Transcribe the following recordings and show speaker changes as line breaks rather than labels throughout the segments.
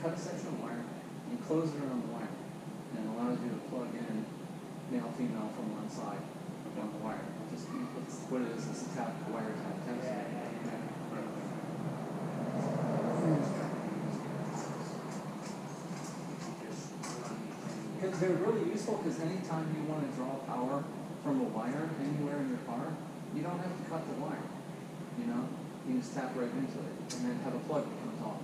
cut a section of wire and close it around the wire, and it allows you to plug in male, female from one side on the wire. Just it's what it is. It's a tap wire tap tensor. Because they're really useful. Because anytime you want to draw power from a wire anywhere in your car, you don't have to cut the wire. You know, you just tap right into it, and then have a plug that comes off.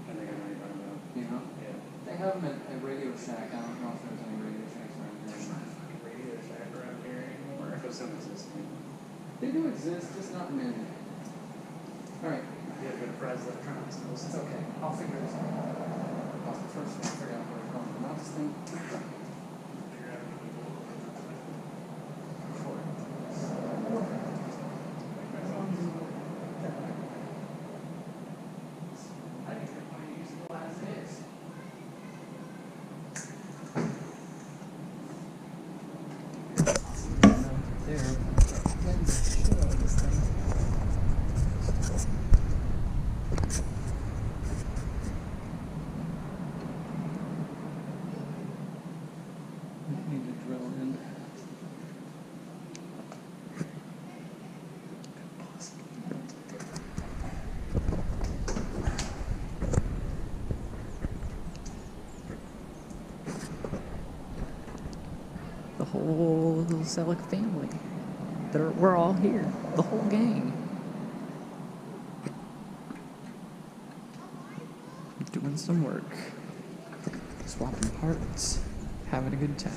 I think I know you're talking about.
You know?
Yeah.
They have them at Radio Shack. I don't know if there's any Radio Shacks around here.
Radio Shack around here anymore. If some exist.
They do exist, just not many. All right.
Yeah, good prize electronics.
It's okay. I'll figure this out. I'll first figure out where it's going. Not this thing.
The whole Celica family. We're all here. The whole gang. Doing some work. Swapping parts. Having a good time.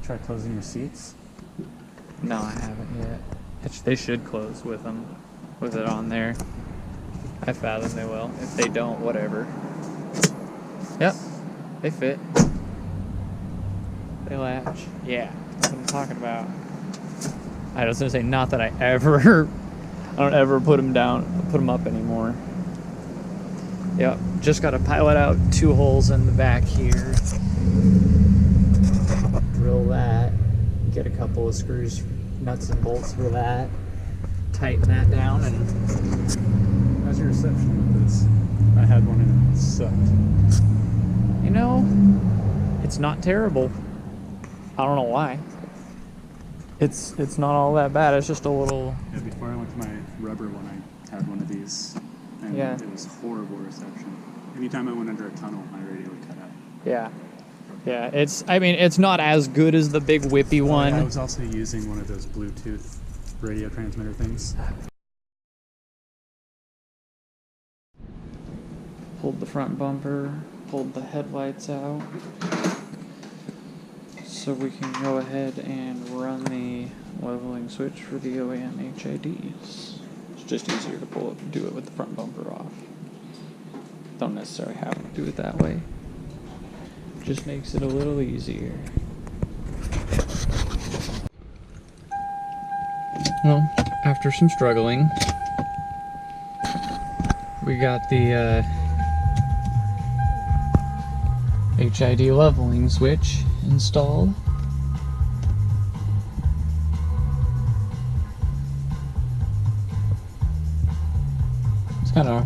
Try closing your seats.
No, I haven't yet. They should close with them, with it on there. I fathom they will. If they don't, whatever. Yep, they fit. They latch. Yeah, that's what I'm talking about. I was gonna say, not that I don't ever put them down, put them up anymore. Yep, just gotta pilot out 2 holes in the back here. Drill that. Get a couple of screws, nuts and bolts for that. Tighten that down and.
How's your reception with this? I had one and it sucked.
You know, it's not terrible. I don't know why. It's not all that bad. It's just a little.
Yeah, before I went to my rubber one, I had one of these and
Yeah.
it was horrible reception. Anytime I went under a tunnel, my radio would cut out.
Yeah. Yeah, it's not as good as the big whippy one.
I was also using one of those Bluetooth radio transmitter things.
Pulled the front bumper, pulled the headlights out. So we can go ahead and run the leveling switch for the OEM HIDs. It's just easier to do it with the front bumper off. Don't necessarily have to do it that way. Just makes it a little easier. Well, after some struggling, we got the HID leveling switch installed. It's kind of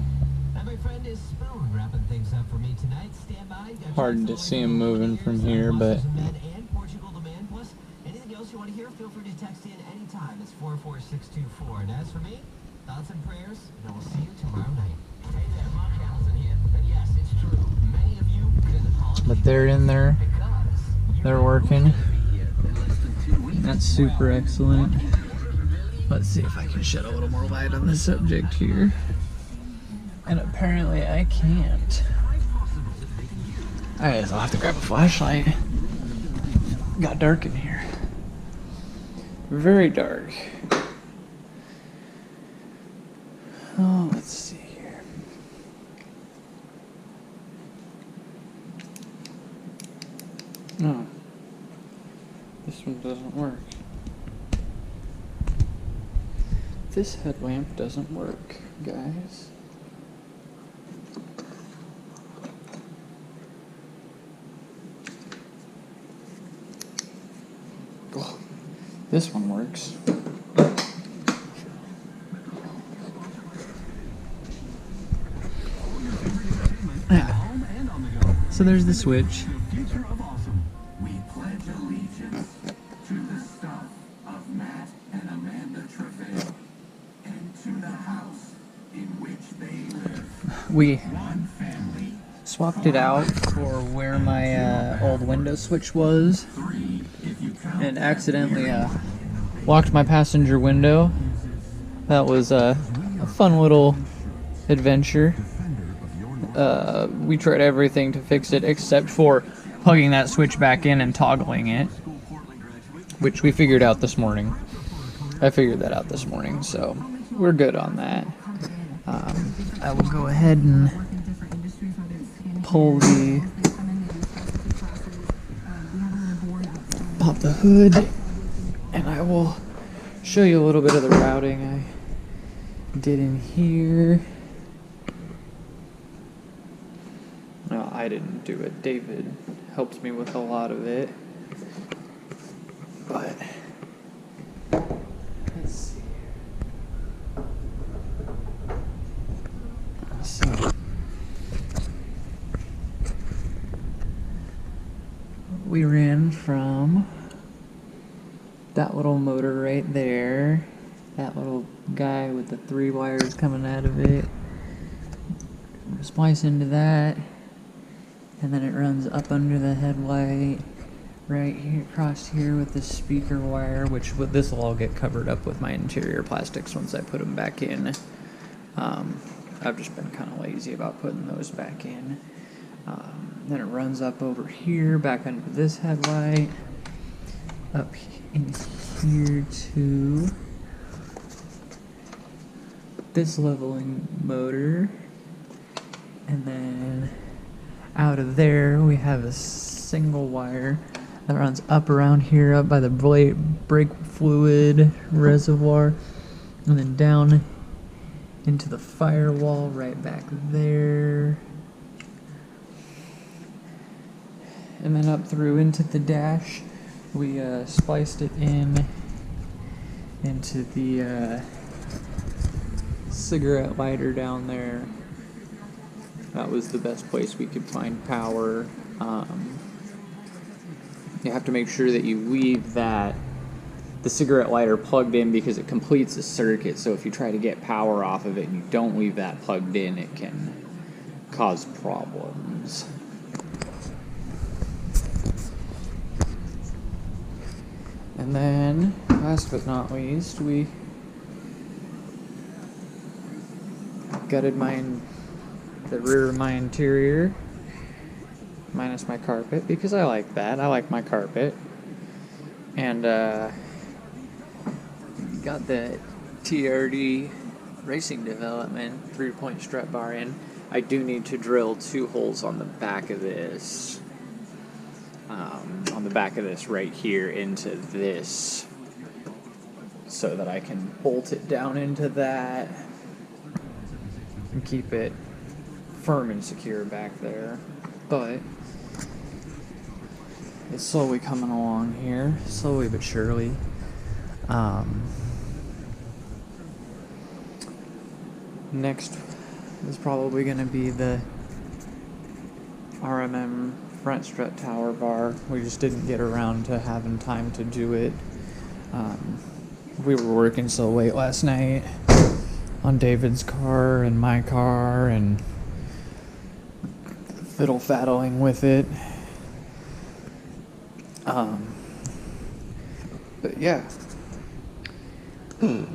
hard to see him moving from here, but
anything else you want to hear, feel free to text in anytime. It's 44624. And as for me, thoughts and prayers, and we'll see you tomorrow night. Hey there, Mark Allison here. And yes, it's true. Many of you
but they're in there. They're working. That's super excellent. Let's see if I can shed a little more light on the subject here. And apparently I can't. I guess I'll have to grab a flashlight. Got dark in here. Very dark. Oh, let's see here. No. This one doesn't work. This headlamp doesn't work, guys. Oh, this one works. Yeah. So there's the switch. We swapped it out for where my old window switch was and accidentally locked my passenger window. That was a fun little adventure. We tried everything to fix it except for plugging that switch back in and toggling it, which we figured out this morning. I figured that out this morning, so we're good on that. I will go ahead and pop the hood, and I will show you a little bit of the routing I did in here. No, I didn't do it. David helped me with a lot of it, but let's see. So we ran from that little motor right there, that little guy with the 3 wires coming out of it, splice into that, and then it runs up under the headlight right here across here with the speaker wire, which this will all get covered up with my interior plastics once I put them back in. I've just been kind of lazy about putting those back in. Then it runs up over here, back under this headlight, up in here to this leveling motor, and then out of there we have a single wire that runs up around here, up by the brake fluid reservoir, and then down into the firewall right back there, and then up through into the dash. We spliced it into the cigarette lighter down there. That was the best place we could find power. You have to make sure that you leave the the cigarette lighter plugged in because it completes a circuit. So if you try to get power off of it and you don't leave that plugged in, it can cause problems. And then, last but not least, we gutted the rear of my interior, minus my carpet, because I like that. I like my carpet. And got the TRD Racing Development 3-point strut bar in. I do need to drill 2 holes on the back of this. On the back of this right here into this, so that I can bolt it down into that and keep it firm and secure back there. But it's slowly coming along here, slowly but surely. Next is probably going to be the RMM front strut tower bar. We just didn't get around to having time to do it. We were working so late last night on David's car and my car and fiddle-faddling with it. But yeah. We're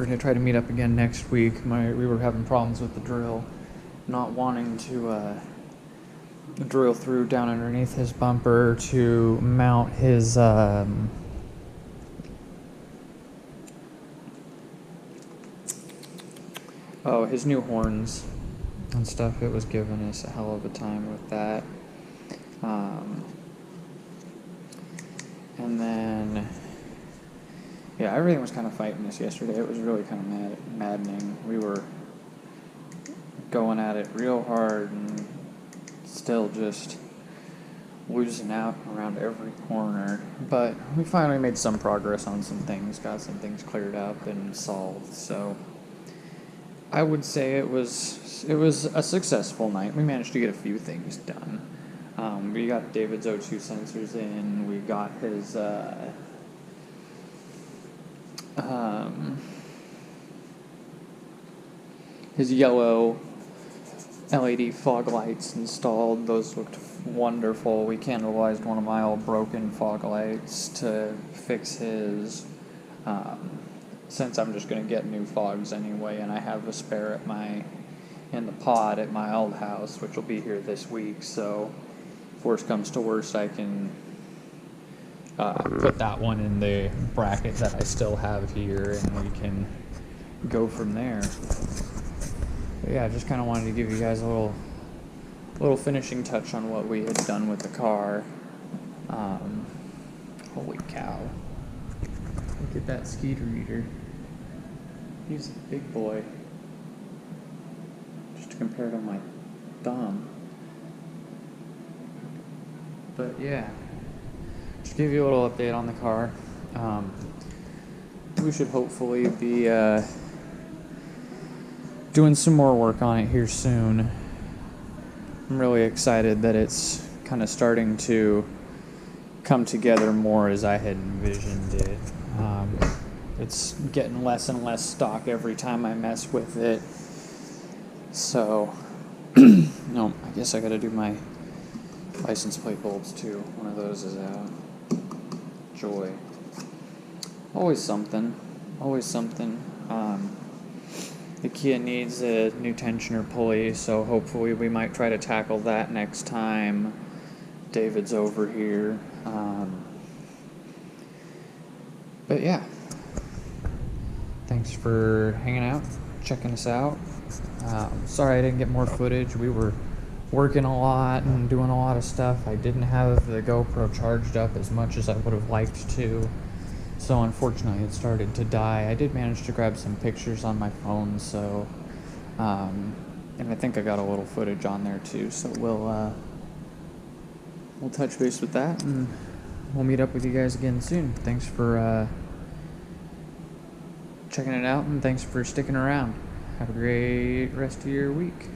going to try to meet up again next week. We were having problems with the drill, not wanting to drill through down underneath his bumper to mount his his new horns and stuff. It was giving us a hell of a time with that. And then yeah, everything was kind of fighting us yesterday. It was really kind of maddening. We were going at it real hard and still just losing out around every corner. But we finally made some progress on some things, got some things cleared up and solved. So I would say it was a successful night. We managed to get a few things done. We got David's O2 sensors in. We got his yellow LED fog lights installed. Those looked wonderful. We candlelized one of my old broken fog lights to fix his. Since I'm just going to get new fogs anyway, and I have a spare in the pod at my old house, which will be here this week, so if worst comes to worst, I can put that one in the bracket that I still have here, and we can go from there. But yeah, I just kind of wanted to give you guys a little finishing touch on what we had done with the car. Holy cow. Look at that skeeter eater. He's a big boy. Just to compare to my thumb. But yeah, just give you a little update on the car. We should hopefully be doing some more work on it here soon. I'm really excited that it's kind of starting to come together more as I had envisioned it. It's getting less and less stock every time I mess with it. So, no, I guess I gotta do my license plate bulbs too. One of those is out. Joy. Always something. Always something. The Kia needs a new tensioner pulley, so hopefully we might try to tackle that next time David's over here. But yeah, thanks for hanging out, checking us out. Sorry I didn't get more footage. We were working a lot and doing a lot of stuff. I didn't have the GoPro charged up as much as I would have liked to, so unfortunately it started to die. I did manage to grab some pictures on my phone, so and I think I got a little footage on there too, so we'll touch base with that, and we'll meet up with you guys again soon. Thanks for checking it out, and thanks for sticking around. Have a great rest of your week.